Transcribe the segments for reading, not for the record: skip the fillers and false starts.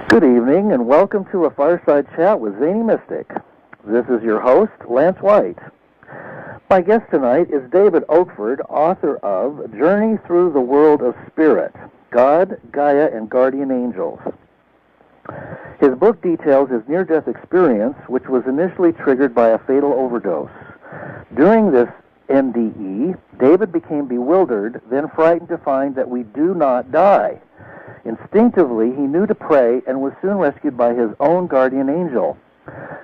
Good evening, and welcome to a Fireside Chat with Zany Mystic. This is your host, Lance White. My guest tonight is David Oakford, author of Journey Through the World of Spirit, God, Gaia, and Guardian Angels. His book details his near-death experience, which was initially triggered by a fatal overdose. During this NDE, David became bewildered, then frightened to find that we do not die. Instinctively, he knew to pray and was soon rescued by his own guardian angel.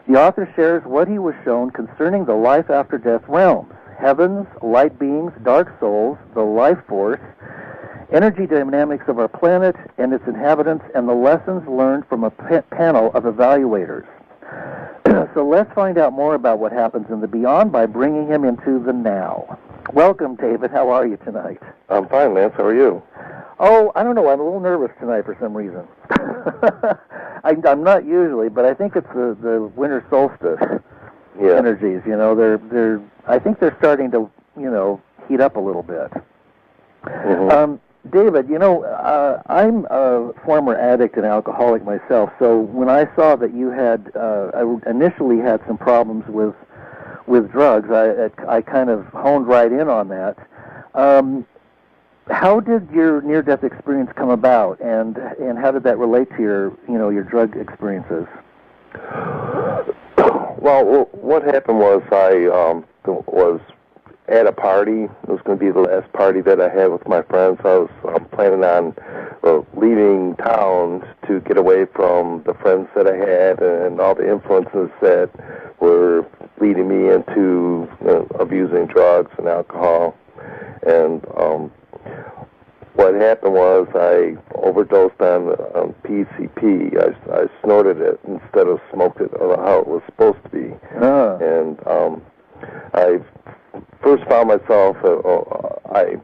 The author shares what he was shown concerning the life-after-death realms, heavens, light beings, dark souls, the life force, energy dynamics of our planet and its inhabitants, and the lessons learned from a panel of evaluators. So let's find out more about what happens in the beyond by bringing him into the now. Welcome, David. How are you tonight? I'm fine, Lance. How are you? Oh, I don't know. I'm a little nervous tonight for some reason. I'm not usually, but I think it's the winter solstice energies. You know, I think they're starting to, heat up a little bit. Mm-hmm. David, I'm a former addict and alcoholic myself. So when I saw that you had initially had some problems with drugs, I kind of honed right in on that. How did your near-death experience come about, and how did that relate to your drug experiences? Well, what happened was I was at a party. It was going to be the last party that I had with my friends. I was planning on leaving town to get away from the friends that I had and all the influences that were leading me into abusing drugs and alcohol. And what happened was I overdosed on PCP. I snorted it instead of smoked it, or how it was supposed to be. And I first found myself, I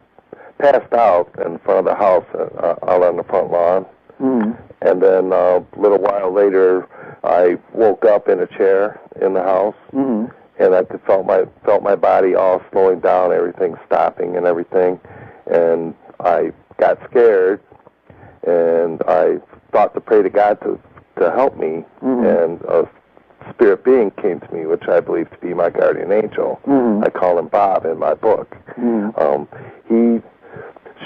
passed out in front of the house, out on the front lawn. Mm-hmm. And then a little while later, I woke up in a chair in the house. Mm-hmm. And I felt my body all slowing down, everything stopping and everything. And I got scared, and I thought to pray to God to help me. Mm-hmm. And a spirit being came to me, which I believe to be my guardian angel. Mm-hmm. I call him Bob in my book. Mm-hmm. He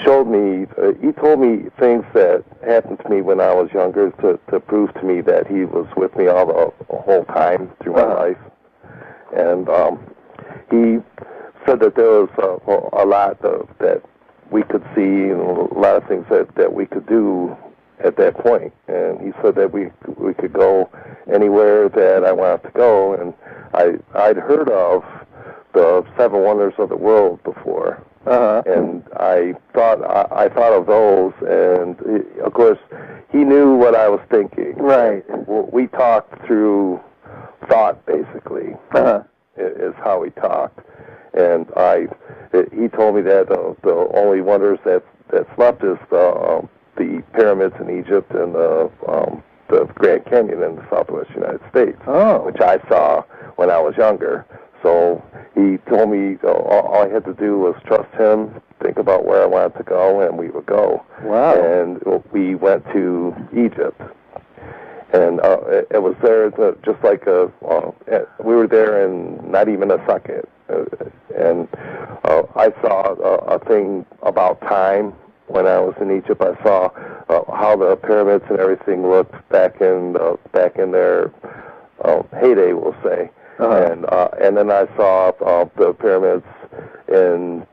showed me, he told me things that happened to me when I was younger to prove to me that he was with me all the whole time through my life. And he said that there was a lot that we could see, and a lot of things that we could do at that point. And he said that we could go anywhere that I wanted to go. And I'd heard of the 7 wonders of the world before. And I thought of those, and of course he knew what I was thinking. Right. We talked through thought, basically, is how we talked. And he told me that the only wonders that's left is the pyramids in Egypt and the Grand Canyon in the Southwest United States, which I saw when I was younger. So he told me all I had to do was trust him, think about where I wanted to go, and we would go. Wow. And we went to Egypt. And it was there just like we were there in not even a second. And I saw a thing about time when I was in Egypt. I saw how the pyramids and everything looked back in their heyday, we'll say. And then I saw the pyramids in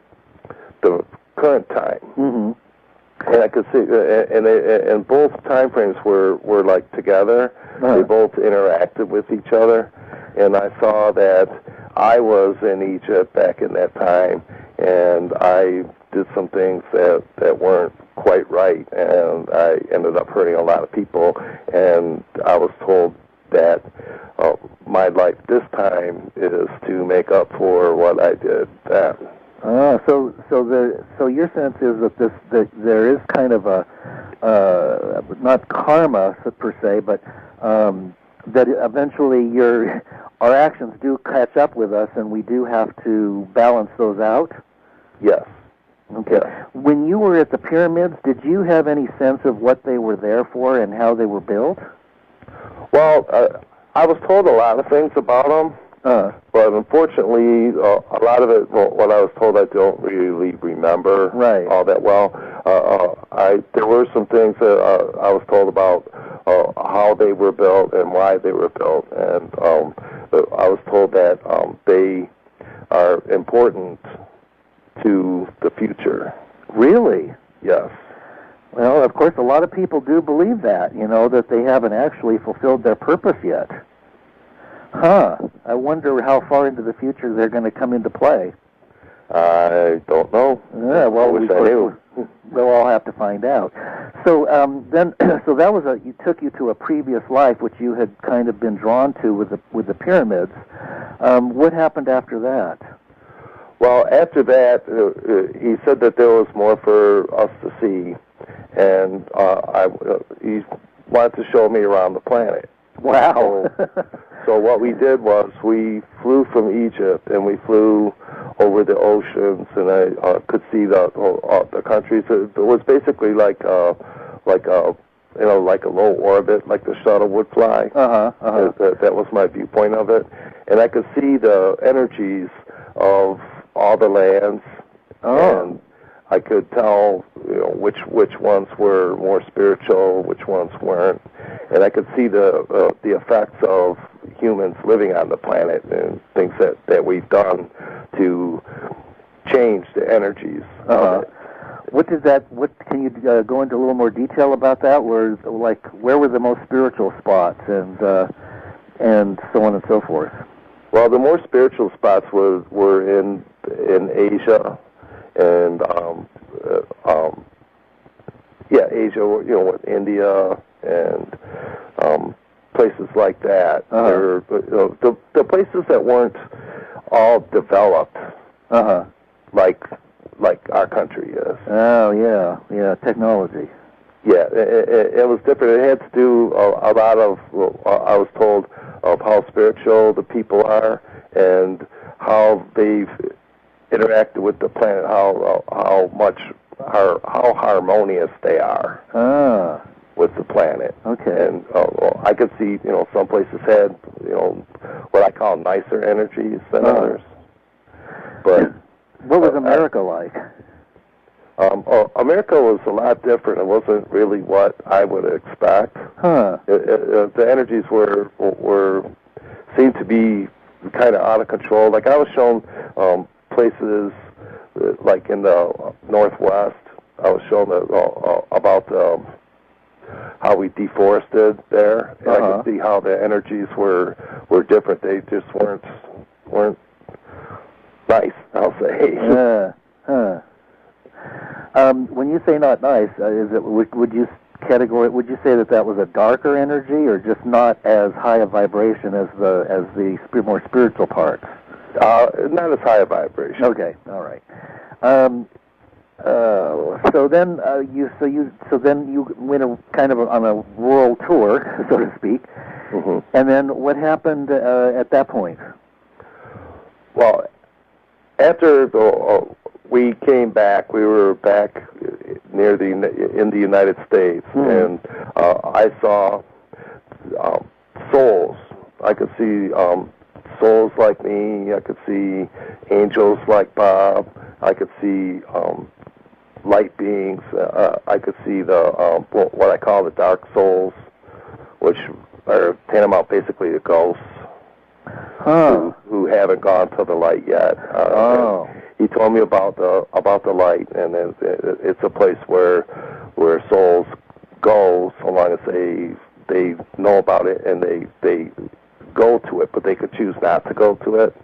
the current time. Mm-hmm. And I could see, and both time frames were like together. They both interacted with each other, and I saw that I was in Egypt back in that time, and I did some things that weren't quite right, and I ended up hurting a lot of people, and I was told that my life this time is to make up for what I did then. So your sense is that there is kind of a not karma per se, but that eventually our actions do catch up with us, and we do have to balance those out. Yes. Okay. Yeah. When you were at the pyramids, did you have any sense of what they were there for and how they were built? Well, I was told a lot of things about them, but unfortunately, a lot of it, what I was told, I don't really remember all that well. There were some things that I was told about how they were built and why they were built, and I was told that they are important to the future. Really? Yes. Well, of course, a lot of people do believe that, that they haven't actually fulfilled their purpose yet. Huh. I wonder how far into the future they're going to come into play. I don't know. Yeah, well, I wish I knew. We'll all have to find out. So so that was took you to a previous life, which you had kind of been drawn to with the pyramids. What happened after that? Well, after that, he said that there was more for us to see, and he wanted to show me around the planet. Wow. So what we did was we flew from Egypt, and we flew over the oceans, and I could see the countries. It was basically like a low orbit, like the shuttle would fly. That was my viewpoint of it, and I could see the energies of all the lands, and I could tell which ones were more spiritual, which ones weren't, and I could see the effects of humans living on the planet and things that we've done to change the energies of it. What can you go into a little more detail about that? Where were the most spiritual spots and so on and so forth? Well, the more spiritual spots were in Asia, and Asia, with India and places like that. The places that weren't all developed, like our country is. Oh yeah, technology. Yeah, it was different. It had to do a lot of, I was told, of how spiritual the people are and how they've interacted with the planet, how harmonious they are with the planet. Okay. And I could see, some places had, what I call nicer energies than others. But what was America like? America was a lot different. It wasn't really what I would expect. The energies seemed to be kind of out of control. Like I was shown places like in the Northwest. I was shown about how we deforested there, and I could see how the energies were different. They just weren't nice, I'll say. When you say not nice, would you say that was a darker energy, or just not as high a vibration as the more spiritual parts? Not as high a vibration. Okay, all right. So then you went kind of on a world tour, so to speak. And then what happened at that point? Well, after we came back, we were back in the United States, and I saw souls. I could see souls like me. I could see angels like Bob. I could see light beings. I could see the what I call the dark souls, which are tantamount basically to ghosts who haven't gone to the light yet. He told me about the light, and it's a place where souls go so long as they know about it and they go to it, but they could choose not to go to it.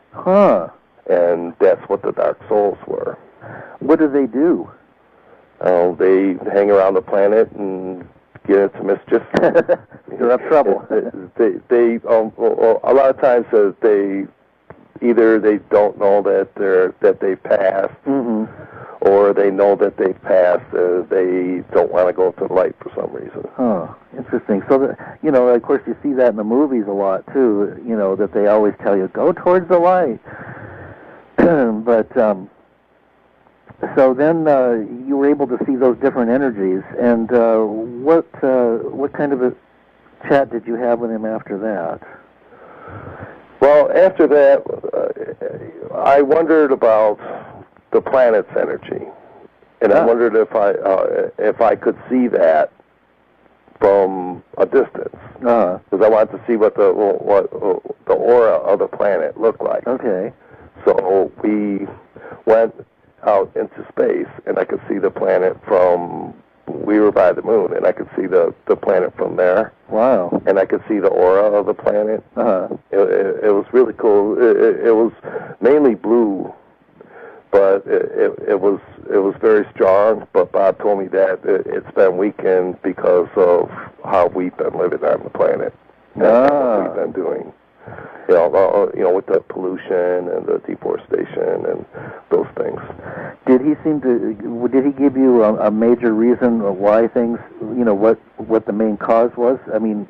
And that's what the dark souls were. What do they do? They hang around the planet and get into mischief. Stir up trouble. They a lot of times either they don't know that they passed, or they know that they've passed. They don't want to go to the light for some reason. Interesting. So of course, you see that in the movies a lot too. That they always tell you go towards the light. But So then you were able to see those different energies, and what kind of a chat did you have with him after that? Well, after that, I wondered about the planet's energy, and I wondered if I could see that from a distance, because I wanted to see what the aura of the planet looked like. Okay. So we went out into space, and I could see the planet from. We were by the moon, and I could see the planet from there. Wow. And I could see the aura of the planet. It was really cool. It was mainly blue, but it was very strong. But Bob told me that it's been weakened because of how we've been living on the planet and what we've been doing. You know, with the pollution and the deforestation and those things. Did he give you a major reason why things, what the main cause was? I mean,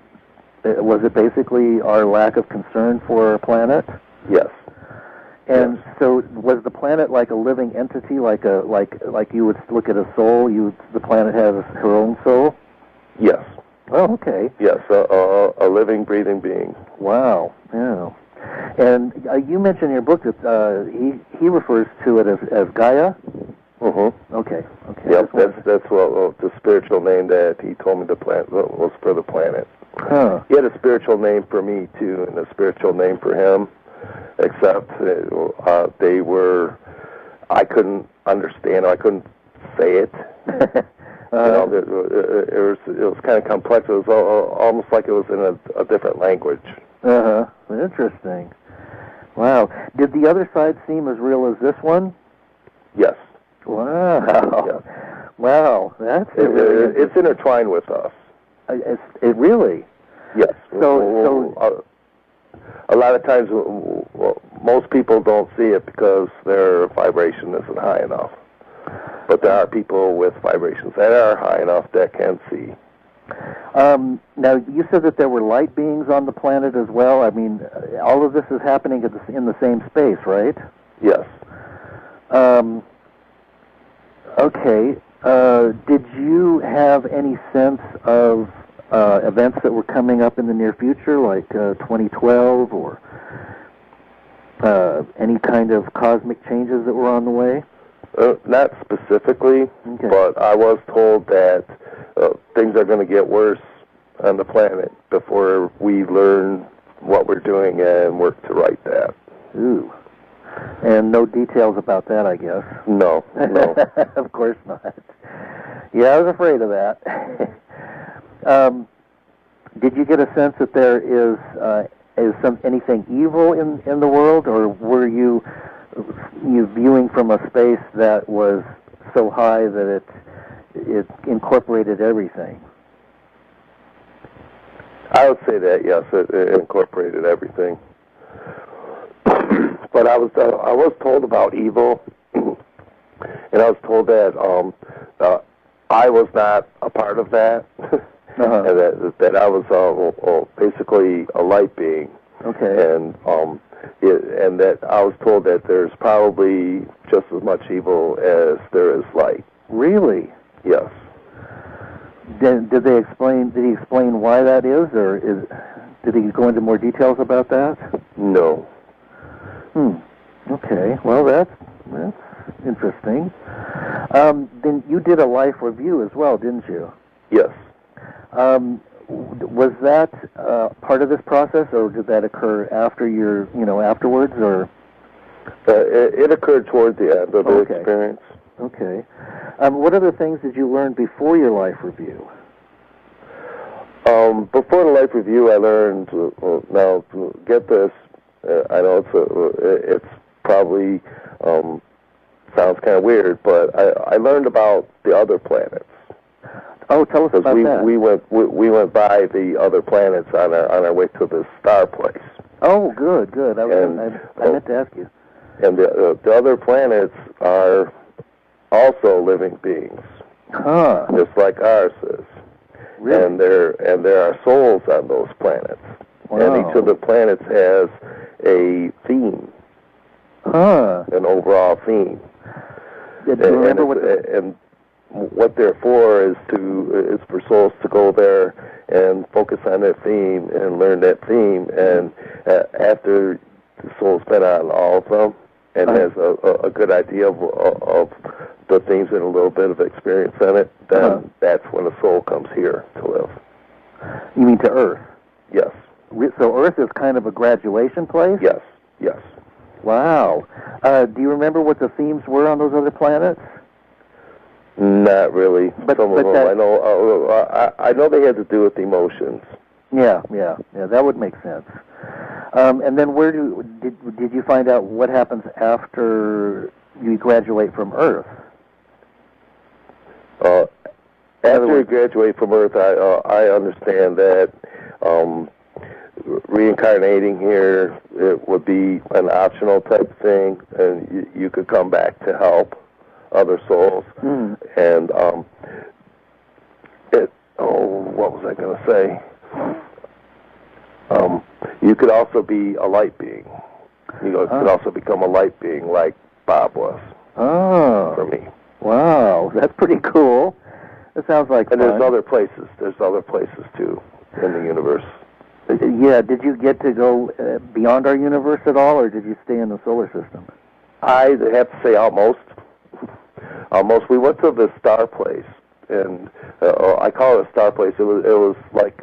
was it basically our lack of concern for our planet? Yes. And so, was the planet like a living entity, like you would look at a soul? The planet has her own soul? Yes. Oh, okay. Yes, a living, breathing being. Wow. Yeah. And you mentioned in your book that he refers to it as Gaia. Mm-hmm. Okay. Yep, that's what the spiritual name that he told me the planet was for the planet. Huh. He had a spiritual name for me too, and a spiritual name for him. Except they were, I couldn't understand. I couldn't say it. It was kind of complex. It was almost like it was in a different language. Interesting. Wow. Did the other side seem as real as this one? Yes. Wow. Yes. Wow. That's it's intertwined with us. It really? Yes. So a lot of times, most people don't see it because their vibration isn't high enough. But there are people with vibrations that are high enough that can see. Now, you said that there were light beings on the planet as well. I mean, all of this is happening in the same space, right? Yes. Okay. Did you have any sense of events that were coming up in the near future, like 2012, or any kind of cosmic changes that were on the way? Not specifically, but I was told that things are going to get worse on the planet before we learn what we're doing and work to right that. Ooh. And no details about that, I guess. No. Of course not. Yeah, I was afraid of that. Did you get a sense that there is anything evil in the world, or were you viewing from a space that was so high that it incorporated everything? I would say that, yes, it incorporated everything. But I was told about evil, and I was told that I was not a part of that, and that I was basically a light being. Okay. And that I was told that there's probably just as much evil as there is light. Really? Yes. Did he explain why that is, or did he go into more details about that? No. Okay. Well, that's interesting. Then you did a life review as well, didn't you? Yes. Was that part of this process, or did that occur after afterwards, or? It occurred toward the end of the experience. Okay. What other things did you learn before your life review? Before the life review, I learned. Now, get this. I know it's probably sounds kind of weird, but I learned about the other planets. Oh, tell us about that. We went by the other planets on our way to the star place. Oh, good. I meant to ask you. And the other planets are also living beings, just like ours is. Really? And there are souls on those planets. Wow. And each of the planets has a theme, an overall theme. And what they're for is for souls to go there and focus on that theme and learn that theme. And after the soul's been on all of them and has a good idea of the themes and a little bit of experience in it, then that's when the soul comes here to live. You mean to Earth? Yes. So Earth is kind of a graduation place? Yes, yes. Wow. Do you remember what the themes were on those other planets? Not really. But some of them I know. I know they had to do with emotions. Yeah. That would make sense. And then did you find out what happens after you graduate from Earth? After you graduate from Earth, I understand that reincarnating here, it would be an optional type thing, and you could come back to help other souls. And what was I going to say? You could also be a light being. You could also become a light being like Bob was. For me. Wow, that's pretty cool. It sounds like fun. And there's other places. There's other places too in the universe. Yeah. Did you get to go beyond our universe at all, or did you stay in the solar system? I have to say almost. Almost. We went to the star place, and I call it a star place. It was like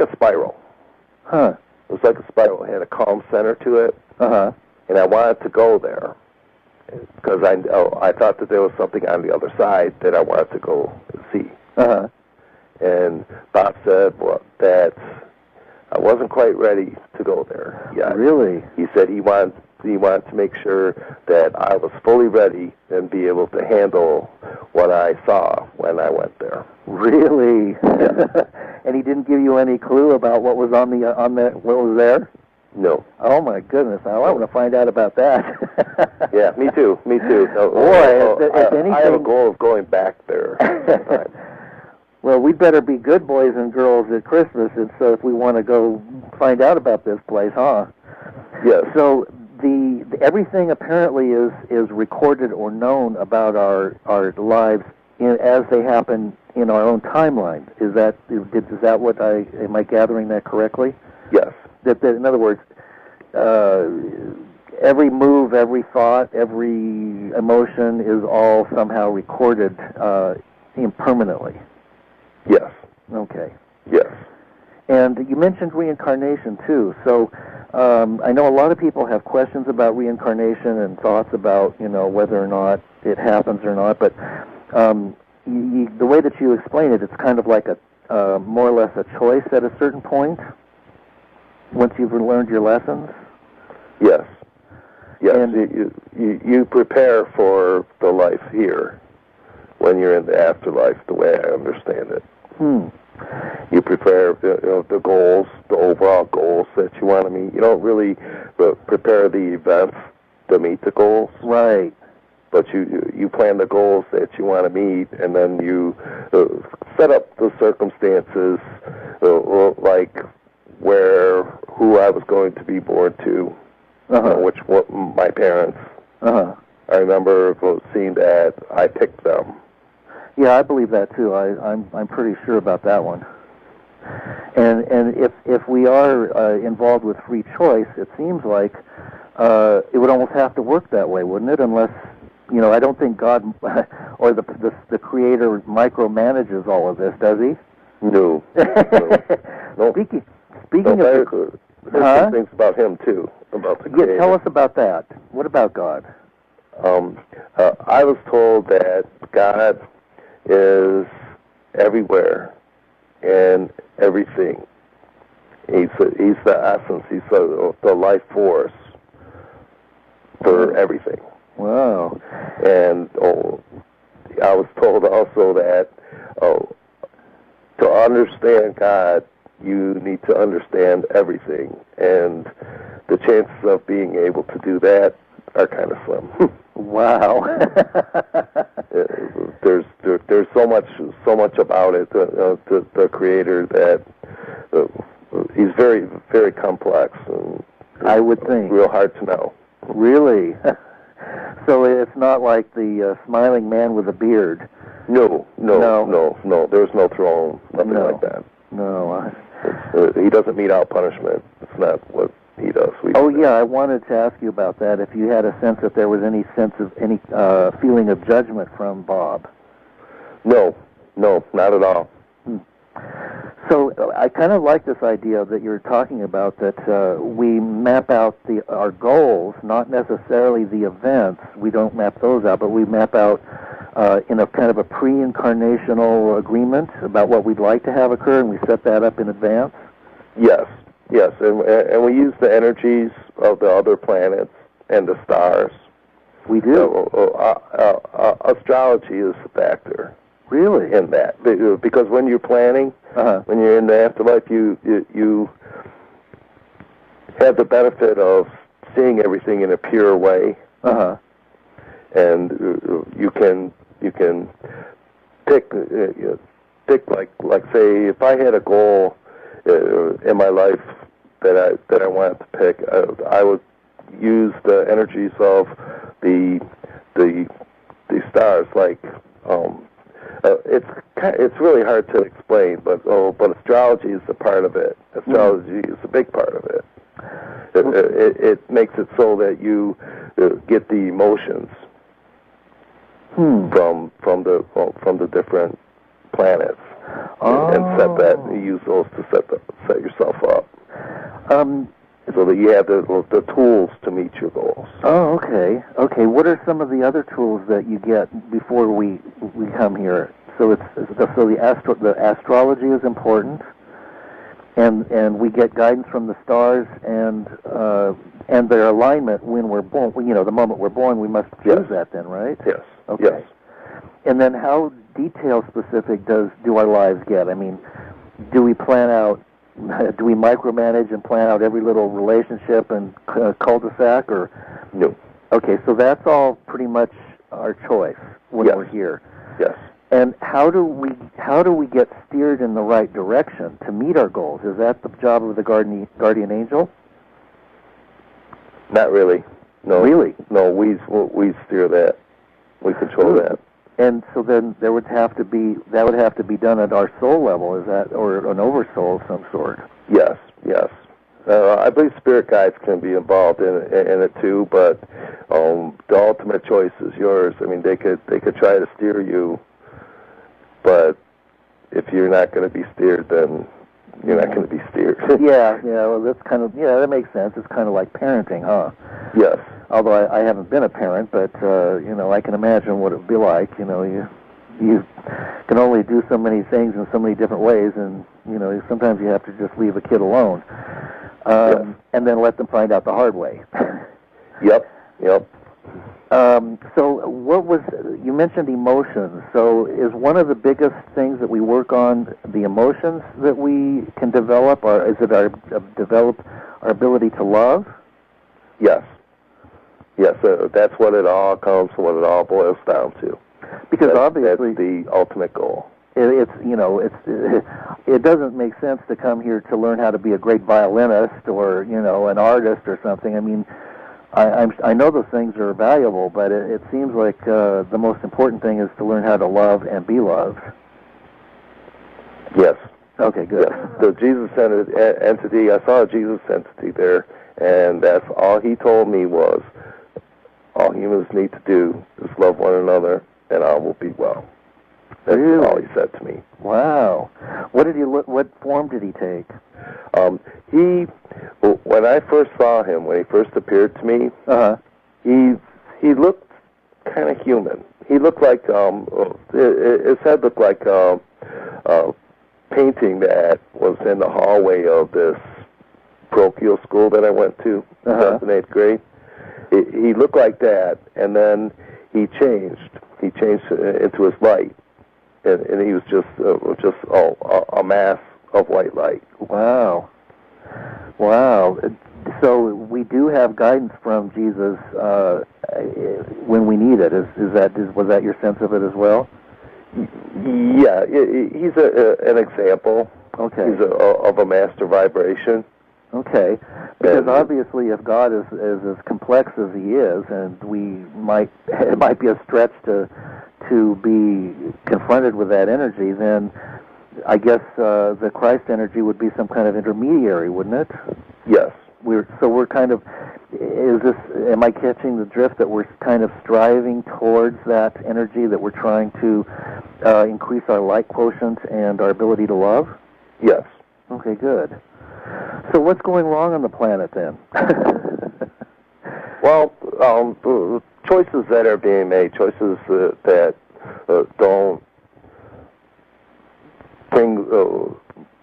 a spiral. Huh. It was like a spiral. It had a calm center to it. And I wanted to go there because I thought that there was something on the other side that I wanted to go see. And Bob said, well, that I wasn't quite ready to go there yet. Really? He said he wanted to make sure that I was fully ready and be able to handle what I saw when I went there. Really? Yeah. And he didn't give you any clue about what was what was there? No. Oh my goodness! I want to find out about that. Yeah, me too. No, Boy, if anything, I have a goal of going back there. Well, we better be good boys and girls at Christmas, and so if we want to go find out about this place, huh? Yes. So everything apparently is recorded or known about our lives as they happen in our own timeline. Is that what am I gathering that correctly? Yes. That in other words, every move, every thought, every emotion is all somehow recorded impermanently. Yes. Okay. Yes. And you mentioned reincarnation too. So I know a lot of people have questions about reincarnation and thoughts about whether or not it happens or not. But the way that you explain it, it's kind of like a more or less a choice at a certain point. Once you've learned your lessons? Yes. Yes. And you prepare for the life here when you're in the afterlife, the way I understand it. You prepare the goals, the overall goals that you want to meet. You don't really prepare the events to meet the goals. Right. But you plan the goals that you want to meet, and then you set up the circumstances like who I was going to be born to, what my parents. I remember seeing that I picked them. Yeah, I believe that too. I'm pretty sure about that one. And if we are involved with free choice, it seems like it would almost have to work that way, wouldn't it? Unless I don't think God or the Creator micromanages all of this, does he? No. No. Speaking of there's some things about him too, about the Creator. Yeah, tell us about that. What about God? I was told that God is everywhere and everything. He's the essence. He's the life force for everything. Wow. And I was told also that to understand God, you need to understand everything, and the chances of being able to do that are kind of slim. Wow. There's so much about it. The Creator that he's very, very complex. And I would think real hard to know. Really. So it's not like the smiling man with a beard. No. There's no throne, nothing like that. No. He doesn't mete out punishment. It's not what he does. I wanted to ask you about that. If you had a sense that there was any sense of any feeling of judgment from Bob. No, not at all. So I kind of like this idea that you're talking about, that we map out our goals, not necessarily the events. We don't map those out, but we map out in a kind of a pre-incarnational agreement about what we'd like to have occur, and we set that up in advance? Yes, and we use the energies of the other planets and the stars. We do? Astrology is a factor. Really? In that, because when you're planning, when you're in the afterlife, you have the benefit of seeing everything in a pure way, and you can pick like say, if I had a goal in my life that I wanted to pick, I would use the energies of the stars, like. It's really hard to explain, but astrology is a part of it. Astrology is a big part of it. It makes it so that you get the emotions from the different planets, and use those to set yourself up. So that you have the tools to meet your goals. Oh, okay. Okay. What are some of the other tools that you get before we come here? So the astrology is important, and we get guidance from the stars and their alignment when we're born. The moment we're born, we must choose that. Then, right? Yes. Okay. Yes. And then, how detail specific do our lives get? I mean, do we plan out? Do we micromanage and plan out every little relationship and cul-de-sac, or no? Okay, so that's all pretty much our choice when we're here. Yes. And how do we get steered in the right direction to meet our goals? Is that the job of the guardian angel? Not really. No. Really? No, we steer that. We control that. And so then that would have to be done at our soul level, is that, or an oversoul of some sort? Yes. I believe spirit guides can be involved in it too, but the ultimate choice is yours. I mean, they could try to steer you, but if you're not going to be steered, then you're not going to be steered. Yeah. Well, that's that makes sense. It's kind of like parenting, huh? Yes. Although I haven't been a parent, but I can imagine what it would be like. You can only do so many things in so many different ways, and sometimes you have to just leave a kid alone, and then let them find out the hard way. Yep. So you mentioned emotions. So is one of the biggest things that we work on the emotions that we can develop, or is it develop our ability to love? Yes. That's what it all boils down to. Because obviously that's the ultimate goal. It doesn't make sense to come here to learn how to be a great violinist or an artist or something. I mean, I know those things are valuable, but it seems like the most important thing is to learn how to love and be loved. Yes. Okay, good. Yes. The Jesus entity, I saw a Jesus entity there, and that's all he told me was, all humans need to do is love one another, and all will be well. That's all he said to me. Wow. What form did he take? When I first saw him, when he first appeared to me, he looked kind of human. He looked like his head looked like a painting that was in the hallway of this parochial school that I went to, 7th and 8th grade. He looked like that, and then he changed. He changed into his light, and he was just a mass of white light. Wow. So we do have guidance from Jesus when we need it. Was that your sense of it as well? Yeah, he's an example. Okay. He's of a master vibration. Okay. Because obviously, if God is as complex as He is, and it might be a stretch to be confronted with that energy, then I guess the Christ energy would be some kind of intermediary, wouldn't it? Yes. We're kind of, am I catching the drift that we're kind of striving towards that energy, that we're trying to increase our light quotient and our ability to love? Yes. Okay, good. So what's going wrong on the planet then? Well, choices that are being made, choices that don't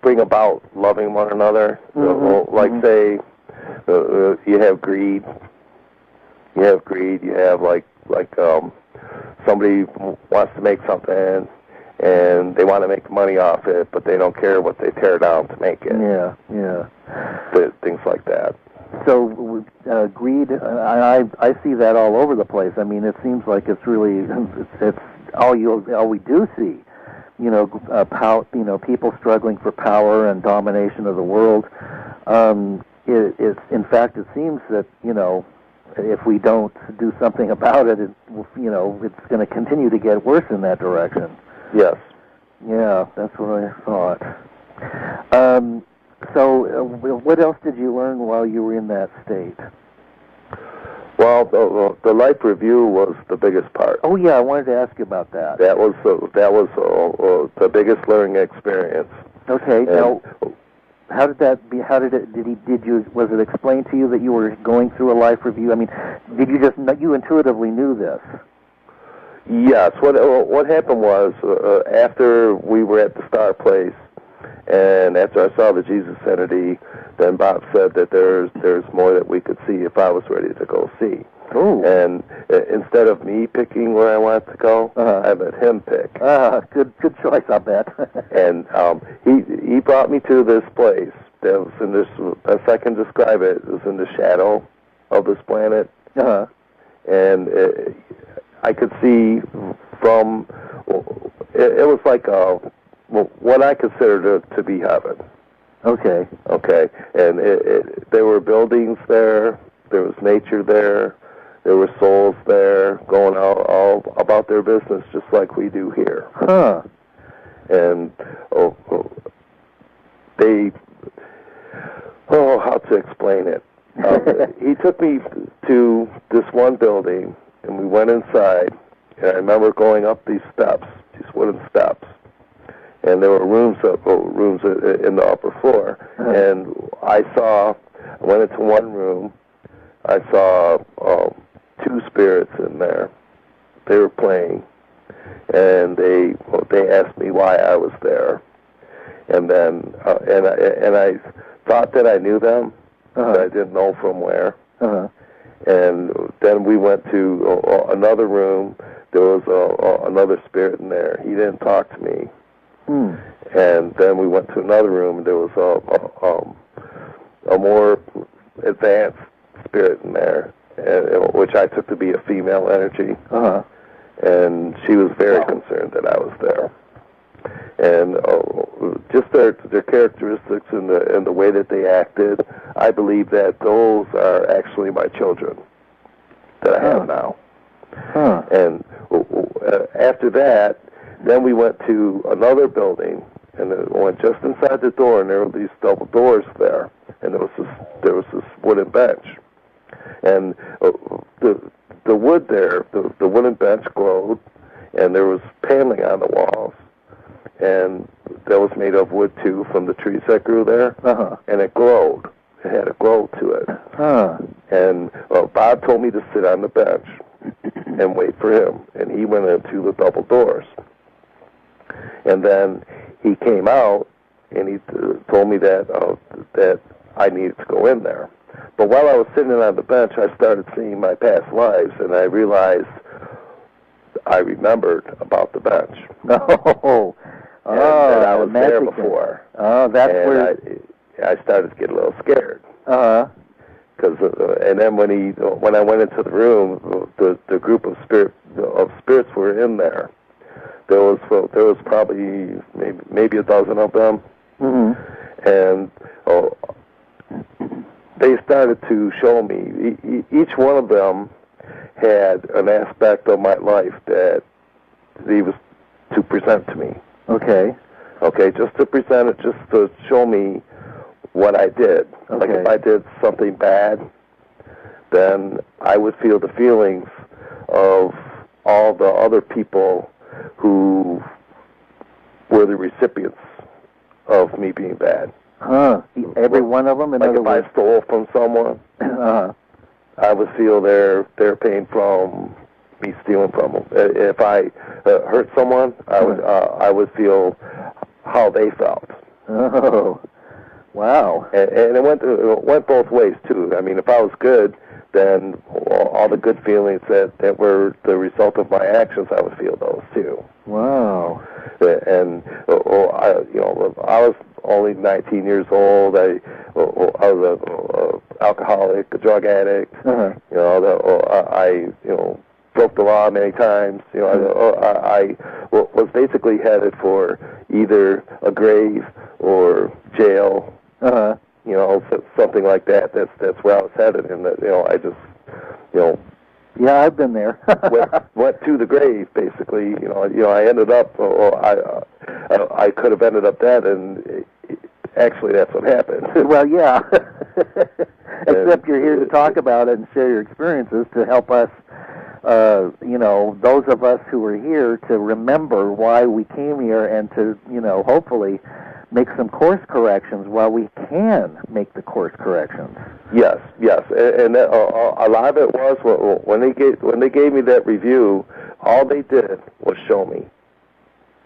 bring about loving one another. Like say, you have greed. You have like somebody wants to make something and they want to make money off it, but they don't care what they tear down to make it. Yeah. Things like that. So greed, I see that all over the place. I mean, it seems like it's really it's all we do see. People struggling for power and domination of the world. In fact, it seems that if we don't do something about it, it's going to continue to get worse in that direction. Yes. Yeah, that's what I thought. So, what else did you learn while you were in that state? Well, the life review was the biggest part. Oh yeah, I wanted to ask you about that. That was the biggest learning experience. Okay. And now, how did that be? Was it explained to you that you were going through a life review? I mean, did you you intuitively knew this? Yes. What happened was after we were at the Star Place, and after I saw the Jesus entity, then Bob said that there's more that we could see if I was ready to go see. Ooh. And instead of me picking where I wanted to go, I let him pick. Good choice, I bet. And he brought me to this place that was in this, best I can describe it, was in the shadow of this planet. And I could see from, it was like what I considered to be heaven. Okay. And there were buildings there, there was nature there, there were souls there going all about their business just like we do here. And how to explain it? He took me to this one building, and we went inside, and I remember going up these steps, these wooden steps, and there were rooms in the upper floor, and I went into one room, I saw two spirits in there. They were playing, and they asked me why I was there, and then and I thought that I knew them, but I didn't know from where. And then we went to another room. There was another spirit in there. He didn't talk to me. And then we went to another room, and there was a more advanced spirit in there, which I took to be a female energy. And she was very concerned that I was there. And just their characteristics and the way that they acted, I believe that those are actually my children that I have now. And after that, then we went to another building, and it went just inside the door, and there were these double doors there, and there was this wooden bench, and the wood there, the wooden bench glowed, and there was paneling on the walls, and that was made of wood too from the trees that grew there, and it glowed. It had a glow to it. And Bob told me to sit on the bench and wait for him, and he went into the double doors. And then he came out, and he told me that I needed to go in there. But while I was sitting on the bench, I started seeing my past lives, and I realized I remembered about the bench. And that I was there before. That's where I started to get a little scared. And then when I went into the room, the group of spirits were in there. There was probably maybe a dozen of them, and they started to show me. Each one of them had an aspect of my life that he was to present to me. Okay. Okay, just to present it, just to show me what I did. Okay. Like if I did something bad, then I would feel the feelings of all the other people who were the recipients of me being bad. Huh. Every one of them? In like other if words... I stole from someone, I would feel their pain from me stealing from them. If I hurt someone, I would feel how they felt. Oh, wow. And it went both ways, too. I mean, if I was good, then all the good feelings that were the result of my actions, I would feel those, too. Wow. And I was only 19 years old. I was an alcoholic, a drug addict. Uh-huh. I broke the law many times. I was basically headed for either a grave or jail. Uh-huh. Something like that. That's where I was headed, and I just, Yeah, I've been there. went to the grave, basically. I ended up, I could have ended up dead, and actually that's what happened. Well, yeah. Except you're here to talk about it and share your experiences to help us, those of us who are here to remember why we came here and to, hopefully make some course corrections while we can make the course corrections. Yes, and that, a lot of it was when they gave me that review. All they did was show me.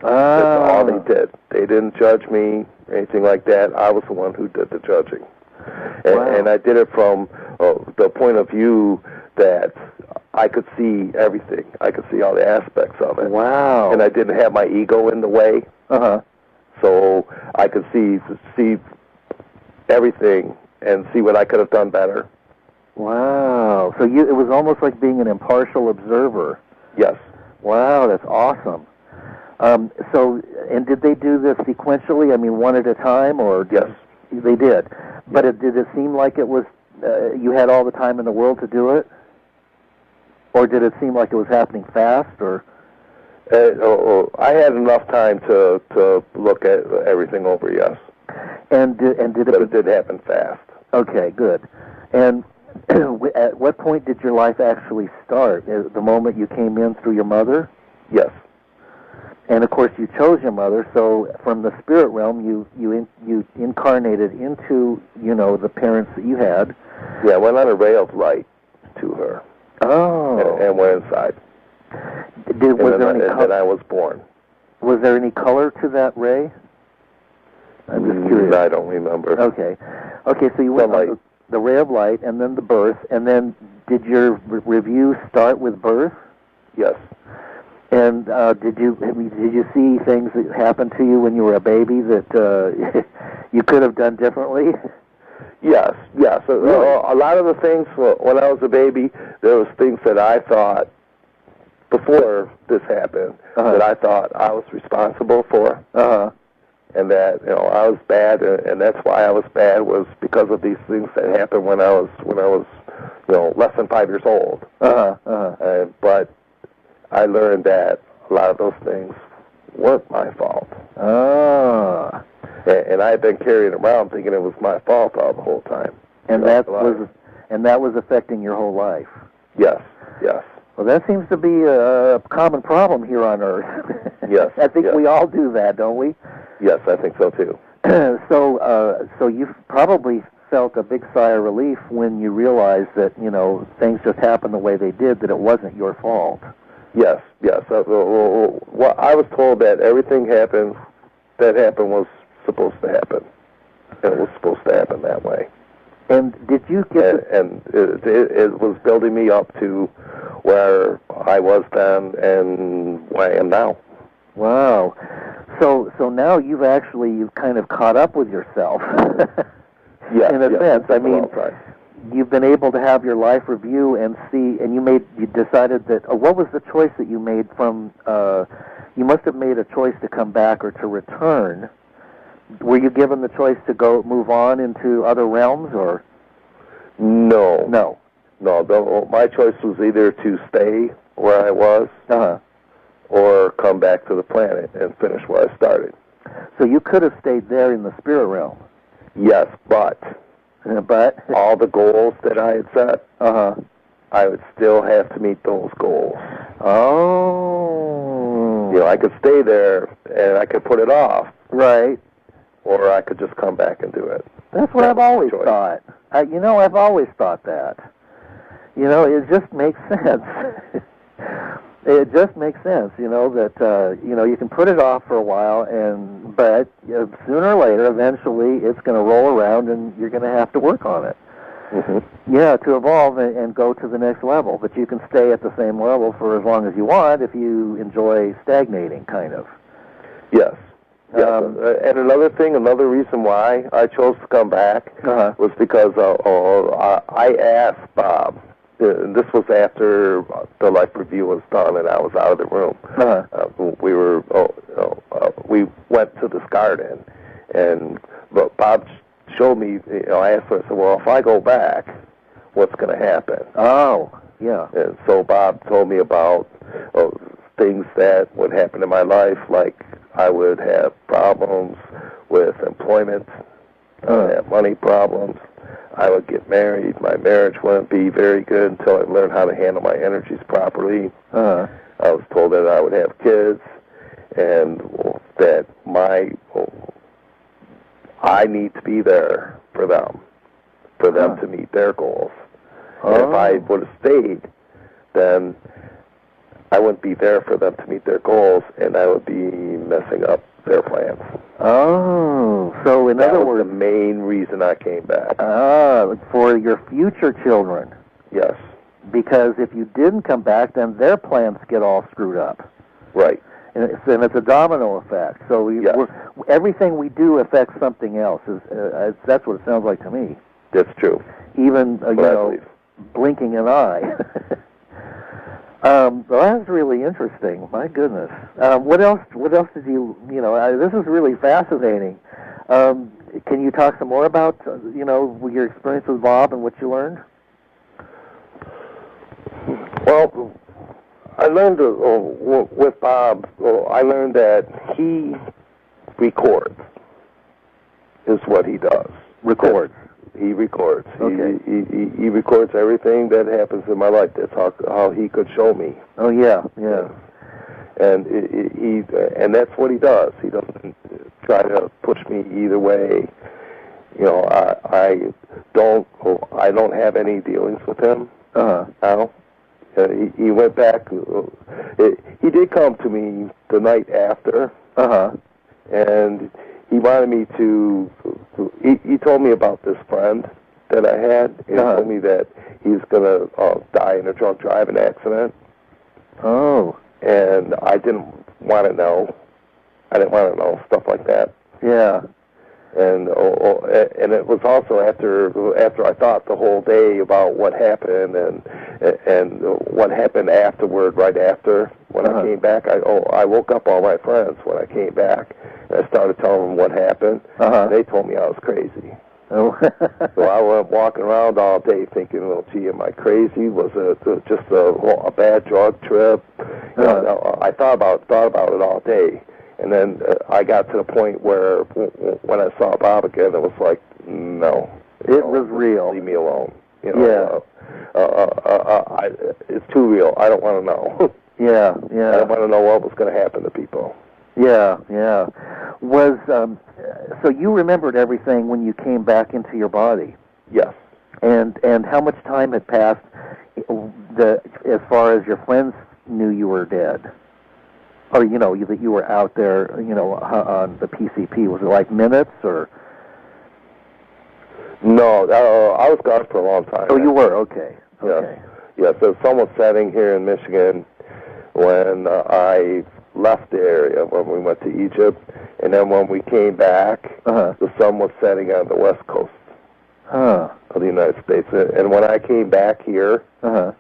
That's all they did. They didn't judge me or anything like that. I was the one who did the judging, and I did it from the point of view that I could see everything. I could see all the aspects of it. Wow! And I didn't have my ego in the way. Uh-huh. So I could see everything and see what I could have done better. Wow. So it was almost like being an impartial observer. Yes. Wow, that's awesome. And did they do this sequentially? I mean, one at a time, or? Yes. They did. But did it seem like it was, you had all the time in the world to do it? Or did it seem like it was happening fast, or? I had enough time to look at everything over, yes. And did it? But it did happen fast. Okay, good. And at what point did your life actually start? The moment you came in through your mother? Yes. And of course, you chose your mother. So from the spirit realm, you incarnated into the parents that you had. Yeah, I went on a ray of light to her. Oh. And went inside. Then I was born. Was there any color to that ray? I'm just curious. I don't remember. Okay, so you went on the ray of light, and then the birth, and then did your review start with birth? Yes. And did you see things that happened to you when you were a baby that you could have done differently? Yes. Really? A lot of the things when I was a baby, there was things that I thought before this happened that I thought I was responsible for, and that I was bad, and that's why I was bad was because of these things that happened when I was less than 5 years old. But I learned that a lot of those things weren't my fault. And I had been carrying around thinking it was my fault all the whole time. And that was affecting your whole life. Yes. Well, that seems to be a common problem here on Earth. Yes. I think we all do that, don't we? Yes, I think so too. So you probably felt a big sigh of relief when you realized that things just happened the way they did, that it wasn't your fault. Yes. Well, I was told that everything that happened was supposed to happen, and it was supposed to happen that way. And did you get? And it was building me up to where I was then and where I am now. Wow. So now you've kind of caught up with yourself. Yes. In a sense, I mean, you've been able to have your life review and see, and you decided that. What was the choice that you made from? You must have made a choice to come back or to return. Were you given the choice to move on into other realms, or? No. No. No. My choice was either to stay where I was or come back to the planet and finish where I started. So you could have stayed there in the spirit realm. Yes, but all the goals that I had set, I would still have to meet those goals. Oh. You know, I could stay there and I could put it off. Right. Or I could just come back and do it. That's what I've always thought. I've always thought that. You know, it just makes sense. It just makes sense, that, you can put it off for a while, but sooner or later, eventually, it's going to roll around and you're going to have to work on it. Mm-hmm. Yeah, to evolve and go to the next level. But you can stay at the same level for as long as you want if you enjoy stagnating, kind of. Yes. And another reason why I chose to come back was because I asked Bob. This was after the life review was done and I was out of the room. We went to this garden, and Bob showed me. I asked her. I said, "Well, if I go back, what's going to happen?" Oh, yeah. And so Bob told me about things that would happen in my life, like I would have problems with employment, I would have money problems, I would get married, my marriage wouldn't be very good until I learned how to handle my energies properly. I was told that I would have kids, and that I need to be there for them to meet their goals. And if I would have stayed, then I wouldn't be there for them to meet their goals, and I would be messing up their plans. Oh, so in other words, the main reason I came back. For your future children. Yes. Because if you didn't come back, then their plans get all screwed up. Right. And it's a domino effect. So everything we do affects something else. That's what it sounds like to me. That's true. Even blinking an eye. Well, that's really interesting. My goodness. What else did you? This is really fascinating. Can you talk some more about your experience with Bob and what you learned? Well, I learned with Bob. I learned that he records. Is what he does. Records. He records. Okay. He records everything that happens in my life. That's how he could show me. Oh yeah. And and that's what he does. He doesn't try to push me either way. I don't have any dealings with him now. He went back. He did come to me the night after. And he wanted me to. He told me about this friend that I had. He told me that he was going to die in a drunk driving accident. Oh. And I didn't want to know. I didn't want to know stuff like that. Yeah. And it was also after I thought the whole day about what happened and what happened afterward, right after when I came back. I woke up all my friends when I came back, and I started telling them what happened. And they told me I was crazy. Oh. So I went walking around all day thinking, well, gee, am I crazy? Was it just a bad drug trip? I thought about it all day. And then I got to the point where when I saw Bob again, it was like, no. It was real. Leave me alone. It's too real. I don't want to know. Yeah. I don't want to know what was going to happen to people. Yeah. Was so you remembered everything when you came back into your body? Yes. And how much time had passed as far as your friends knew you were dead? Or, that you were out there, on the PCP. Was it like minutes or? No, I was gone for a long time. Oh, you were? Okay. Yes, the sun was setting here in Michigan when I left the area, when we went to Egypt. And then when we came back, the sun was setting on the west coast of the United States. And when I came back here, the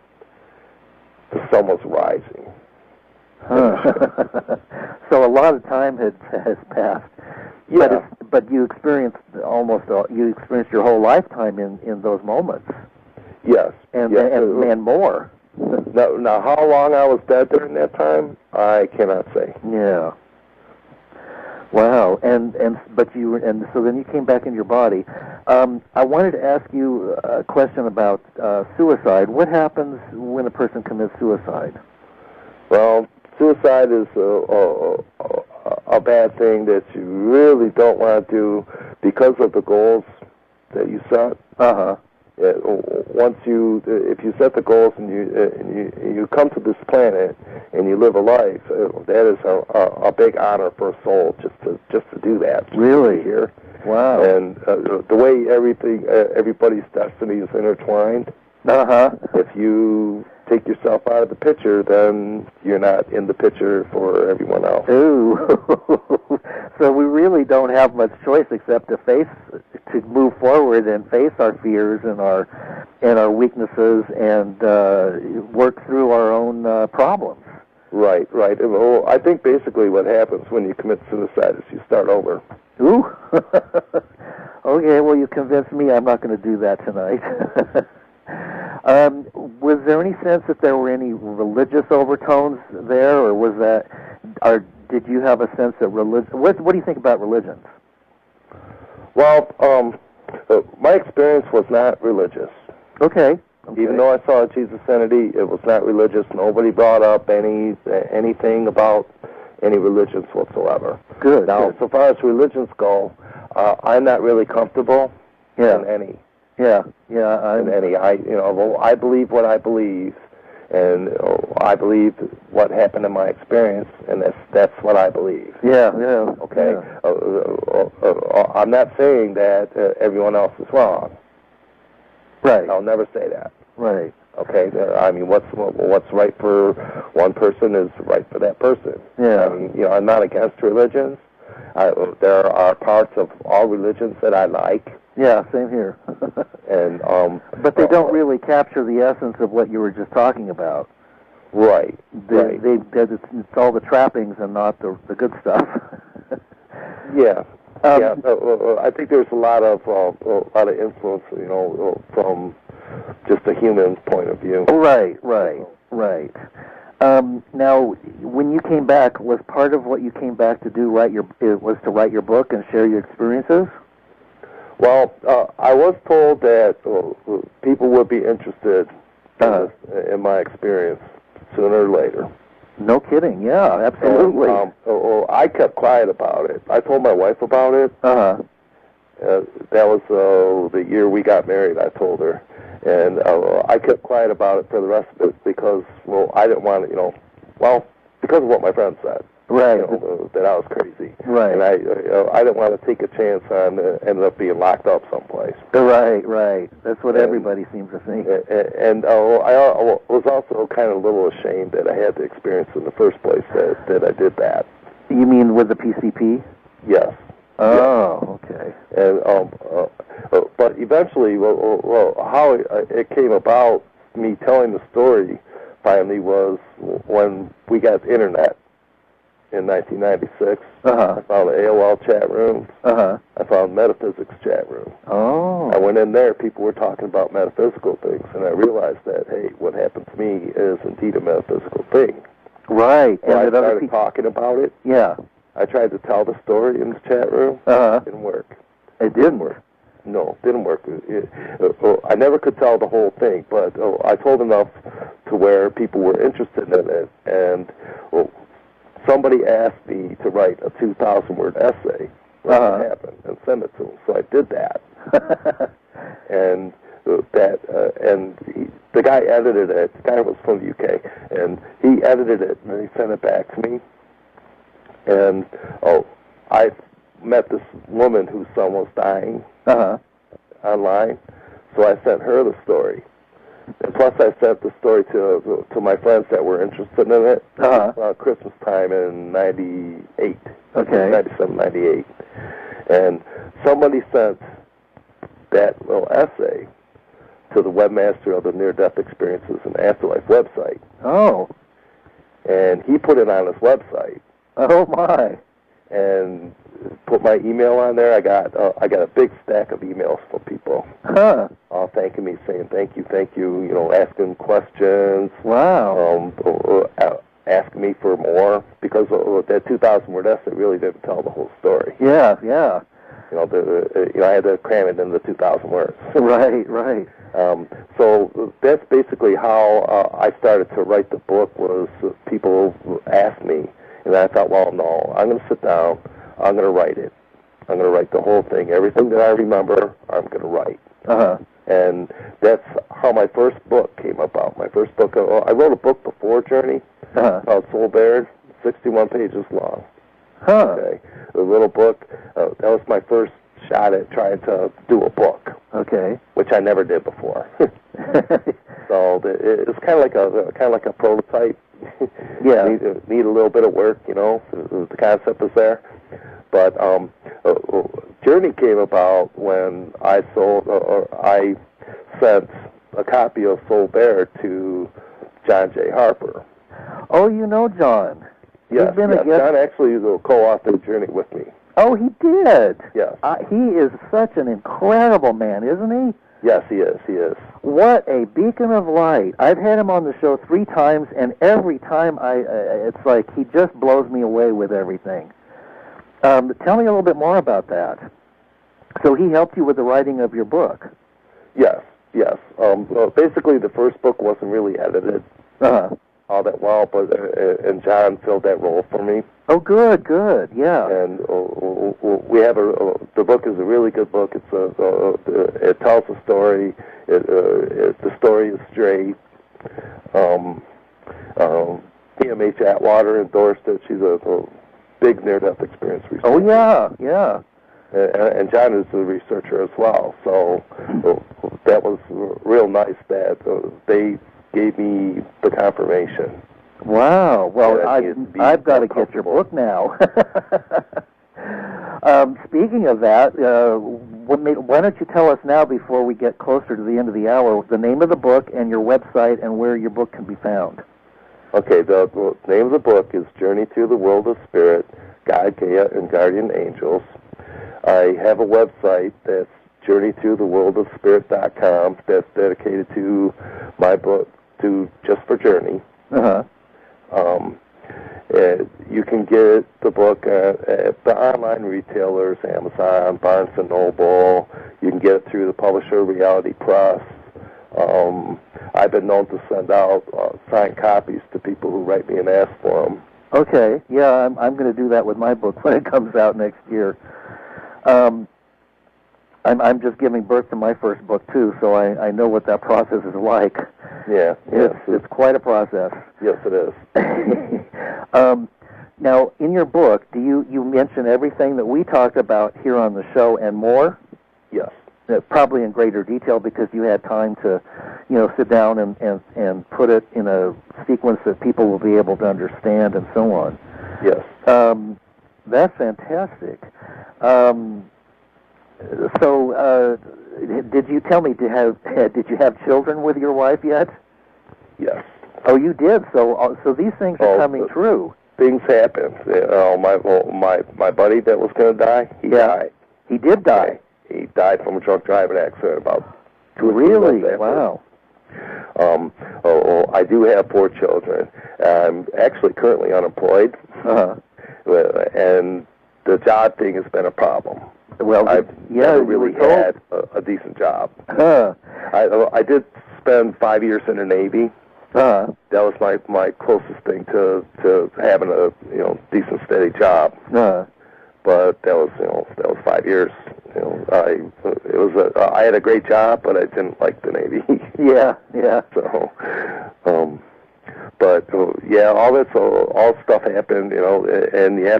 sun was rising. So a lot of time has passed. Yeah. but you experienced you experienced your whole lifetime in those moments. Yes. And yes. and more. Now, how long I was dead during that time, I cannot say. Yeah. Wow. So then you came back in your body. I wanted to ask you a question about suicide. What happens when a person commits suicide? Well, suicide is a bad thing that you really don't want to do because of the goals that you set. Uh-huh. If you set the goals and you come to this planet and you live a life, that is a big honor for a soul just to do that. Really? Here. Wow. And the way everybody's destiny is intertwined. Uh-huh. If you take yourself out of the picture, then you're not in the picture for everyone else. Ooh. So we really don't have much choice except to move forward and face our fears and our weaknesses and work through our own problems. Right. Well, I think basically what happens when you commit suicide is you start over. Ooh. Okay, well, you convinced me I'm not going to do that tonight. Was there any sense that there were any religious overtones there, or did you have a sense that religion? What do you think about religions? Well, my experience was not religious. Okay. Even though I saw a Jesus entity, it was not religious. Nobody brought up anything about any religions whatsoever. Good. Now, so far as religions go, I'm not really comfortable in any. Yeah. I believe what I believe, and I believe what happened in my experience, and that's what I believe. Yeah. Okay. Yeah. I'm not saying that everyone else is wrong. Right. I'll never say that. Right. Okay. I mean, what's right for one person is right for that person. Yeah. I mean, I'm not against religions. There are parts of all religions that I like. Yeah, same here. And but they don't really capture the essence of what you were just talking about. Right. It's all the trappings and not the good stuff. Yeah. I think there's a lot of influence, from just a human point of view. Right. Now, when you came back, was part of what you came back to do write your book and share your experiences? Well, I was told that people would be interested in my experience sooner or later. No kidding. Yeah, absolutely. And, I kept quiet about it. I told my wife about it. That was the year we got married. I told her, and I kept quiet about it for the rest of it because, I didn't want to, because of what my friend said. Right. That I was crazy. Right. And I didn't want to take a chance on ended up being locked up someplace. Right. That's what everybody seems to think. And I was also kind of a little ashamed that I had the experience in the first place that I did that. You mean with the PCP? Yes. Oh, yes. Okay. And but eventually, how it came about, me telling the story finally was when we got the internet. In 1996, I found an AOL chat room. I found metaphysics chat room. Oh. I went in there. People were talking about metaphysical things, and I realized that, hey, what happened to me is indeed a metaphysical thing. Right. So I started talking about it. Yeah. I tried to tell the story in the chat room. It didn't work. It didn't work? No, it didn't work. I never could tell the whole thing, but I told enough to where people were interested in it, and somebody asked me to write a 2,000-word essay when it happened and send it to them. So I did that. And the guy edited it. The guy was from the UK, and he edited it and he sent it back to me. And I met this woman whose son was dying online, so I sent her the story. And plus, I sent the story to my friends that were interested in it Christmas time in 98. Okay. 97, 98. And somebody sent that little essay to the webmaster of the Near-Death Experiences and Afterlife website. Oh. And he put it on his website. Oh, my. and put my email on there, I got a big stack of emails from people. Huh. All thanking me, saying thank you, asking questions. Wow. Asking me for more, because that 2,000 word essay really didn't tell the whole story. Yeah, yeah. I had to cram it into 2,000 words. Right. So that's basically how I started to write the book. Was people asked me, and I thought, well, no, I'm going to sit down. I'm going to write it. I'm going to write the whole thing. Everything that I remember, I'm going to write. Uh-huh. And that's how my first book came about. My first book, I wrote a book before Journey called Soul Bared, 61 pages long. Huh. Okay. A little book. That was my first shot at trying to do a book. Okay. Which I never did before. So it's kind of like a prototype. Yeah. Need a little bit of work, The concept is there. But Journey came about when I sent a copy of Soul Bared to John J. Harper. Oh, you know John. Yes, John actually co-authored Journey with me. Oh, he did? Yes. He is such an incredible man, isn't he? Yes, he is. What a beacon of light. I've had him on the show 3 times, and every time it's like he just blows me away with everything. Tell me a little bit more about that. So he helped you with the writing of your book? Yes. Basically, the first book wasn't really edited all that well, but and John filled that role for me. Oh, good, yeah. And we have the book is a really good book. It tells a story. The story is straight. PMH Atwater endorsed it. She's a big near-death experience researcher. Oh, yeah. And John is a researcher as well. So that was real nice that they gave me the confirmation. Wow. Well, I've got to get your book now. Speaking of that, why don't you tell us now, before we get closer to the end of the hour, the name of the book and your website and where your book can be found? Okay, the name of the book is Journey Through the World of Spirit, God, Gaia, and Guardian Angels. I have a website that's journeythroughtheworldofspirit.com that's dedicated to my book, to just for Journey. You can get the book at the online retailers, Amazon, Barnes & Noble. You can get it through the publisher, Reality Press. I've been known to send out signed copies to people who write me and ask for them. Okay, yeah, I'm going to do that with my book when it comes out next year. I'm just giving birth to my first book, too, so I know what that process is like. Yeah. It's quite a process. Yes, it is. Now, in your book, do you mention everything that we talked about here on the show and more? Yes. Probably in greater detail, because you had time to, sit down and put it in a sequence that people will be able to understand and so on. Yes. That's fantastic. So, did you tell me did you have children with your wife yet? Yes. Oh, you did. So these things are coming true. Things happen. My buddy that was going to die, he died. He did die. He died from a drunk driving accident about 2 Really? months after. Wow. I do have 4 children. I'm actually currently unemployed, and the job thing has been a problem. Well, I've never really had a decent job. I did spend 5 years in the Navy. That was my closest thing to having a decent steady job. But that was 5 years. I had a great job, but I didn't like the Navy. Yeah. So, all stuff happened, and I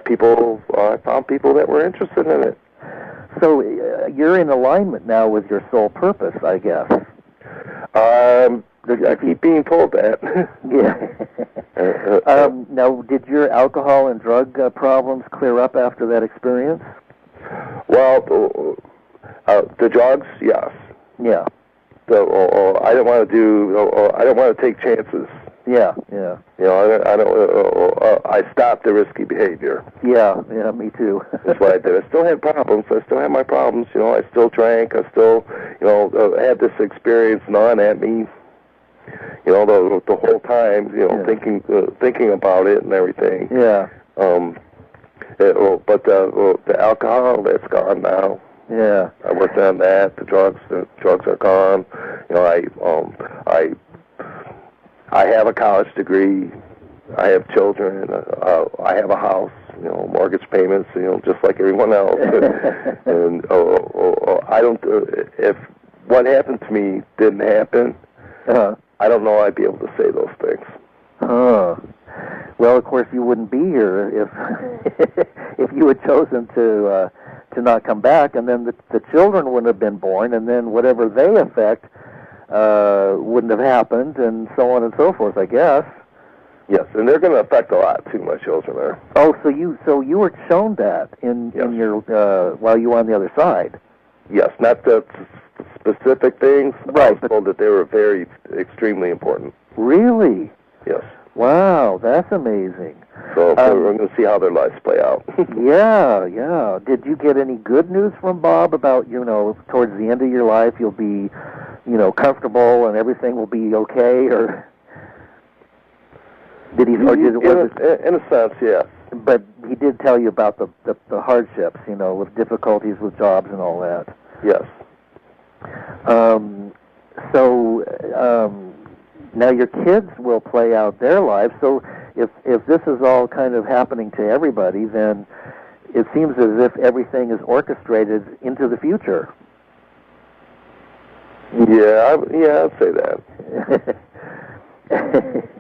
found people that were interested in it. So you're in alignment now with your soul purpose, I guess. I keep being told that. Yeah. Now, did your alcohol and drug problems clear up after that experience? Well, the drugs, yes. Yeah. So I didn't want to take chances Yeah, yeah. You know, I don't. I stopped the risky behavior. Yeah, me too. That's what I did. I still had problems. I still had my problems. You know, I still drank. I still, had this experience gnawing at me. You know, the whole time. You know, thinking about it and everything. Yeah. But the alcohol, that's gone now. Yeah. I worked on that. The drugs are gone. You know, I have a college degree. I have children. I have a house. You know, mortgage payments. You know, just like everyone else. And I don't. If what happened to me didn't happen, I don't know I'd be able to say those things. Well, of course, you wouldn't be here if you had chosen to not come back, and then the children wouldn't have been born, and then whatever they affect wouldn't have happened, and so on and so forth, I guess. Yes, and they're going to affect a lot too. My children are. Oh, so you were shown that in your while you were on the other side. Yes, not the specific things. Right, I was told that they were very extremely important. Really? Yes. Wow, that's amazing. So we're going to see how their lives play out. Yeah. Did you get any good news from Bob about, towards the end of your life you'll be, comfortable and everything will be okay, or did he? In a sense, yes. But he did tell you about the hardships, with difficulties with jobs and all that. Yes. Now your kids will play out their lives. So if this is all kind of happening to everybody, then it seems as if everything is orchestrated into the future. Yeah, I'd say that.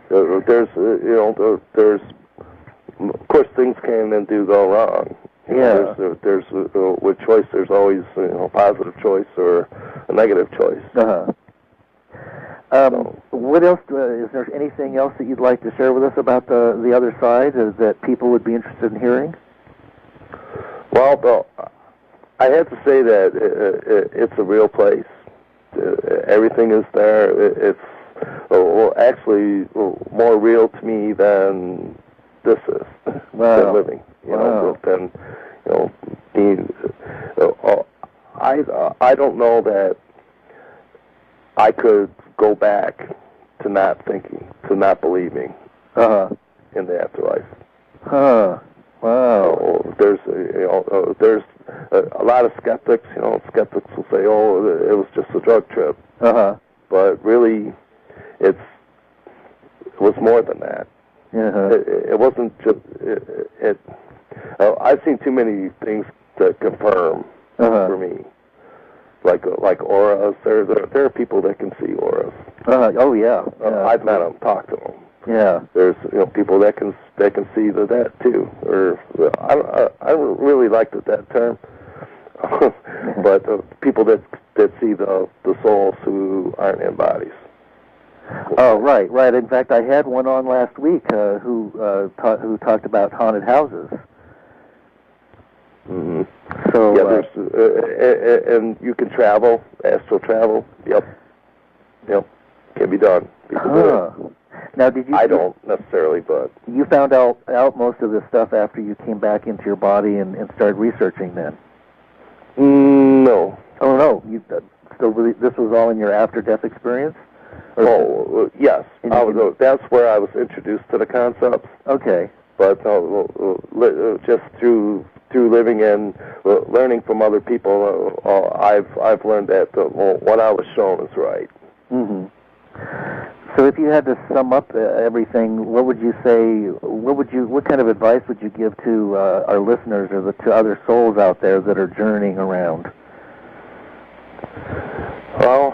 There's of course things can and do go wrong. There's with choice. There's always a positive choice or a negative choice. What else? Is there anything else that you'd like to share with us about the other side that people would be interested in hearing? Well, I have to say that it's a real place. Everything is there. It's actually more real to me than this is. Wow. Than living. Than being. I don't know that I could go back to not thinking, to not believing in the afterlife. Wow. There's a lot of skeptics. Skeptics will say, "Oh, it was just a drug trip." But really, it was more than that. It wasn't just it. I've seen too many things to confirm for me. Like auras. There are people that can see auras. Oh yeah. I've met them, talked to them. Yeah. There's people that can see that too. Or I don't really like that term, but people that see the souls who aren't in bodies. Oh right. In fact, I had one on last week who talked about haunted houses. Mm-hmm. So and you can travel, astral travel. Yep, can be done. People do it. Now, did you? I don't necessarily, but you found out most of this stuff after you came back into your body and started researching. Then? No. Oh no. This was all in your after-death experience. Yes. That's where I was introduced to the concepts. Okay. But just through living and learning from other people, I've learned that what I was shown is right. Mm-hmm. So, if you had to sum up everything, what would you say? What kind of advice would you give to our listeners or to other souls out there that are journeying around? Well,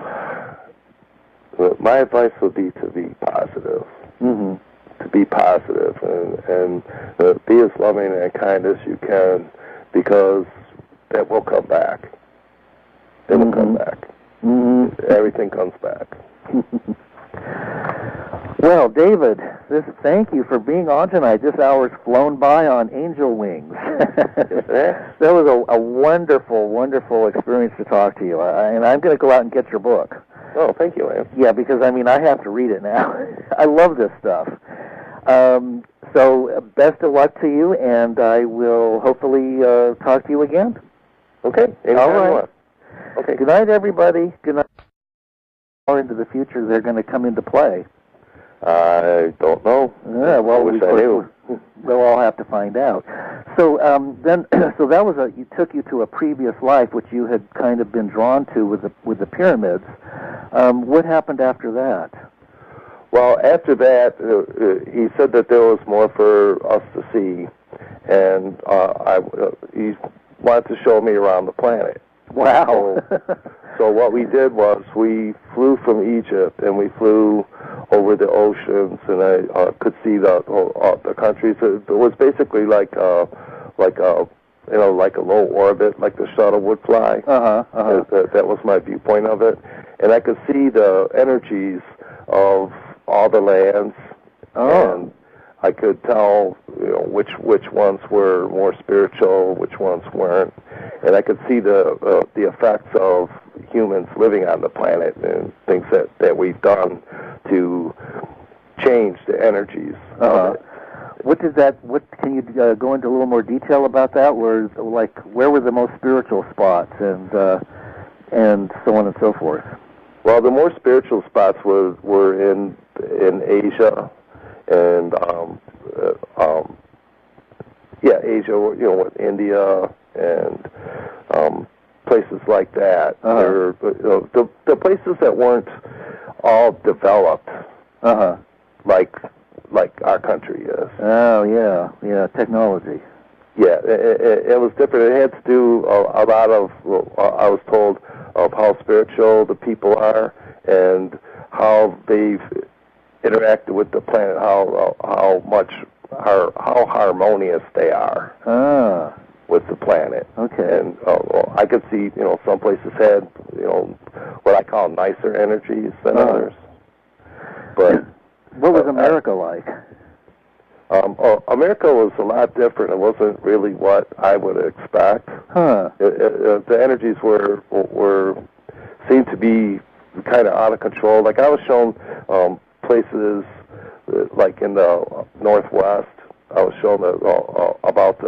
my advice would be to be positive. Mm-hmm. To be positive and be as loving and kind as you can, because that will come back. It will come back. Mm-hmm. Everything comes back. Well, David, thank you for being on tonight. This hour's flown by on angel wings. That was a wonderful, wonderful experience to talk to you. And I'm going to go out and get your book. Oh, thank you, Lance. Yeah, because, I mean, I have to read it now. I love this stuff. So best of luck to you, and I will hopefully talk to you again. Okay. All right. You want. Okay. Good night, everybody. Good night. Far into the future, they're going to come into play. I don't know. Yeah, well, I wish I knew. We'll all have to find out. So then, so that was you took you to a previous life, which you had kind of been drawn to with the pyramids. What happened after that? Well, after that, he said that there was more for us to see, and he wanted to show me around the planet. Wow. So what we did was we flew from Egypt, and we flew over the oceans, and I could see the countries. It was basically like a low orbit, like the shuttle would fly. That was my viewpoint of it, and I could see the energies of all the lands, and I could tell which ones were more spiritual, which ones weren't, and I could see the effects of humans living on the planet and things that we've done to change the energies of it. What can you go into a little more detail about that? Where were the most spiritual spots, and so on and so forth? Well, the more spiritual spots were in Asia, and Asia, with India and places like that. The places that weren't all developed, like our country is. Oh yeah, technology. Yeah, it was different. It had to do a lot of, I was told, of how spiritual the people are and how they've interacted with the planet, how harmonious they are with the planet. Okay. And I could see, some places had, what I call nicer energies than others. But what was America like? America was a lot different. It wasn't really what I would expect. The energies seemed to be kind of out of control. Like I was shown places like in the Northwest. I was shown about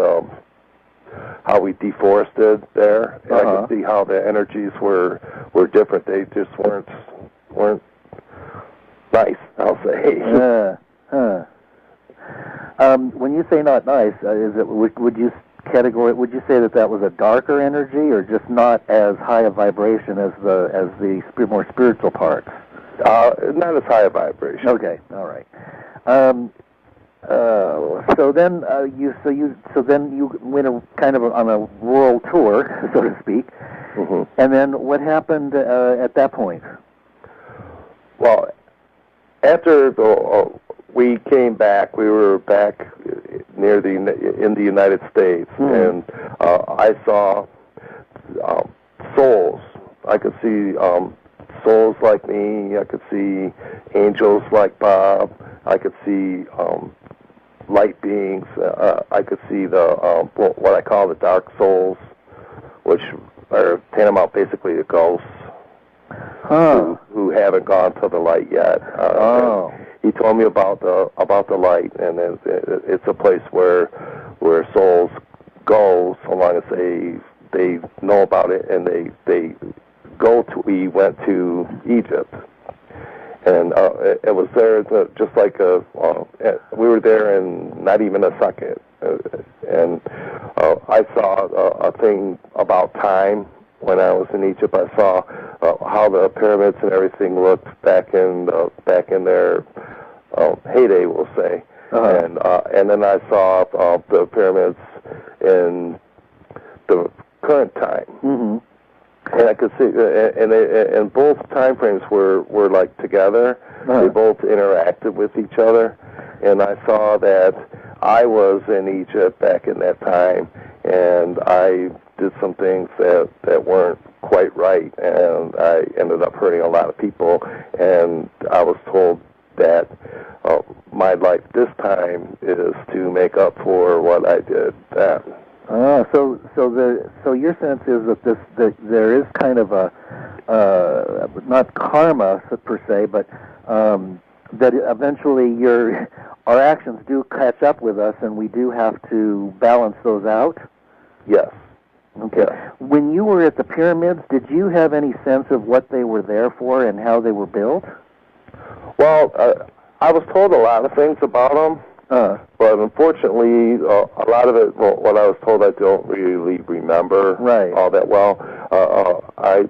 how we deforested there, and I could see how the energies were different. They just weren't nice, I'll say. When you say not nice, would you say that was a darker energy, or just not as high a vibration as the more spiritual parts? Not as high a vibration. Okay, all right. So then you went kind of on a world tour, so to speak. And then what happened at that point? Well, after we came back, we were back in the United States, and I saw souls. I could see souls like me. I could see angels like Bob. I could see light beings. I could see the what I call the dark souls, which are tantamount basically to ghosts who haven't gone to the light yet. He told me about the light, and it's a place where souls go so long as they know about it, and they go to. We went to Egypt, and it was there just like we were there in not even a second, and I saw a thing about time. When I was in Egypt, I saw how the pyramids and everything looked back in their heyday, we'll say, and then I saw the pyramids in the current time, and I could see, and both time frames were like together. They both interacted with each other, and I saw that I was in Egypt back in that time, and I did some things that weren't quite right, and I ended up hurting a lot of people, and I was told that my life this time is to make up for what I did then. So your sense is that there is kind of not karma per se, but that eventually our actions do catch up with us, and we do have to balance those out? Yes. Okay. Yes. When you were at the pyramids, did you have any sense of what they were there for and how they were built? Well, I was told a lot of things about them, but unfortunately, a lot of it, what I was told, I don't really remember all that well.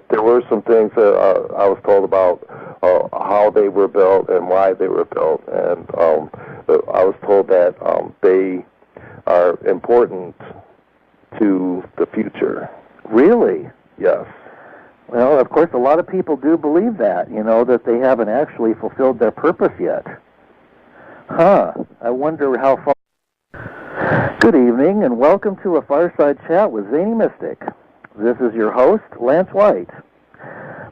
There were some things that I was told about how they were built and why they were built, and I was told that they are important to the future. Really? Yes. Well, of course, a lot of people do believe that, that they haven't actually fulfilled their purpose yet. I wonder how far... Good evening, and welcome to a Fireside Chat with Zany Mystic. This is your host, Lance White.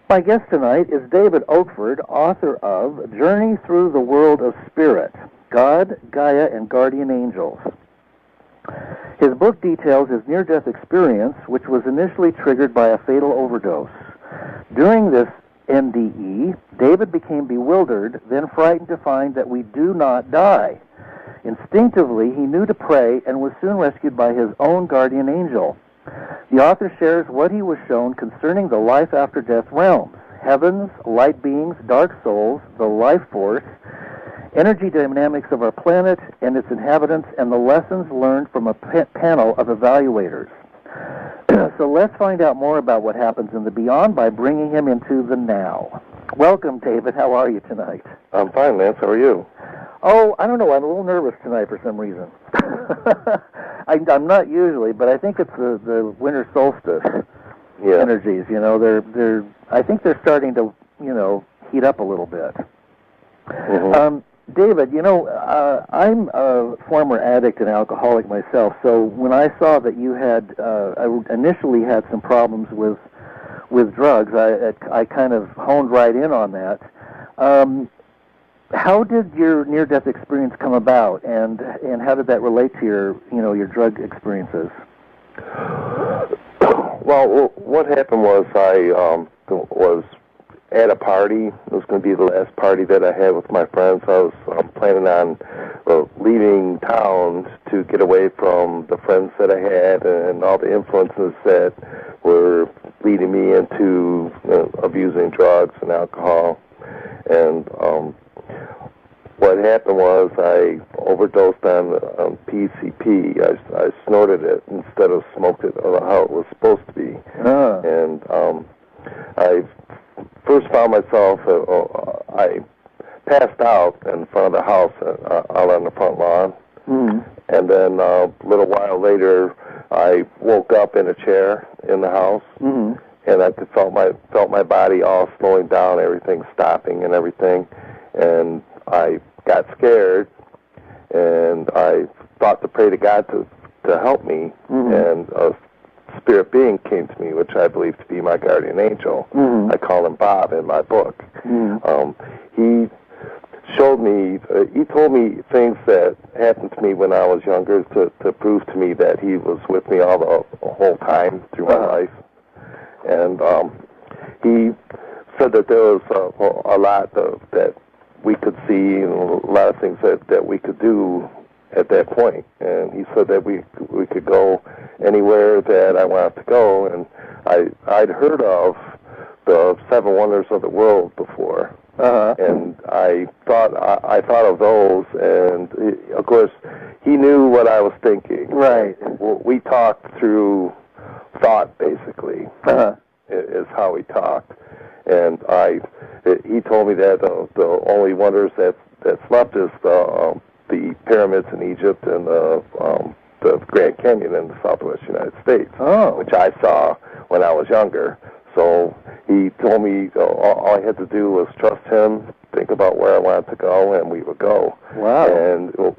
My guest tonight is David Oakford, author of Journey Through the World of Spirit, God, Gaia, and Guardian Angels. His book details his near-death experience, which was initially triggered by a fatal overdose. During this NDE, David became bewildered, then frightened to find that we do not die. Instinctively, he knew to pray and was soon rescued by his own guardian angel. The author shares what he was shown concerning the life-after-death realms, heavens, light beings, dark souls, the life force, energy dynamics of our planet and its inhabitants, and the lessons learned from a panel of evaluators. So let's find out more about what happens in the beyond by bringing him into the now. Welcome, David. How are you tonight? I'm fine, Lance. How are you? Oh, I don't know. I'm a little nervous tonight for some reason. I'm not usually, but I think it's the winter solstice energies. I think they're starting to, heat up a little bit. Mm-hmm. David, I'm a former addict and alcoholic myself, so when I saw that you had initially had some problems with drugs, I kind of honed right in on that. How did your near-death experience come about, and how did that relate to your drug experiences? Well, what happened was I was at a party. It was going to be the last party that I had with my friends. I was planning on leaving town to get away from the friends that I had and all the influences that were leading me into abusing drugs and alcohol. And what happened was I overdosed on PCP. I snorted it instead of smoked it how it was supposed to be. And I first found myself, I passed out in front of the house, out on the front lawn. Mm-hmm. And then a little while later, I woke up in a chair in the house, mm-hmm. and I felt my body all slowing down, everything stopping and everything. And I got scared, and I thought to pray to God to help me, mm-hmm. and a spirit being came to me, which I believe to be my guardian angel. Mm-hmm. I call him Bob in my book. Mm-hmm. He showed me, he told me things that happened to me when I was younger to prove to me that he was with me all the whole time through my life. And he said that there was a lot that we could see and a lot of things that we could do at that point. And he said that we could go anywhere that I wanted to go. And I'd heard of the 7 wonders of the world before. And I thought of those, and of course he knew what I was thinking. Right. We talked through thought, basically. Is how we talked. And he told me that the only wonders that's left is the pyramids in Egypt and the Grand Canyon in the Southwest United States, which I saw when I was younger. So he told me all I had to do was trust him, think about where I wanted to go, and we would go. Wow. And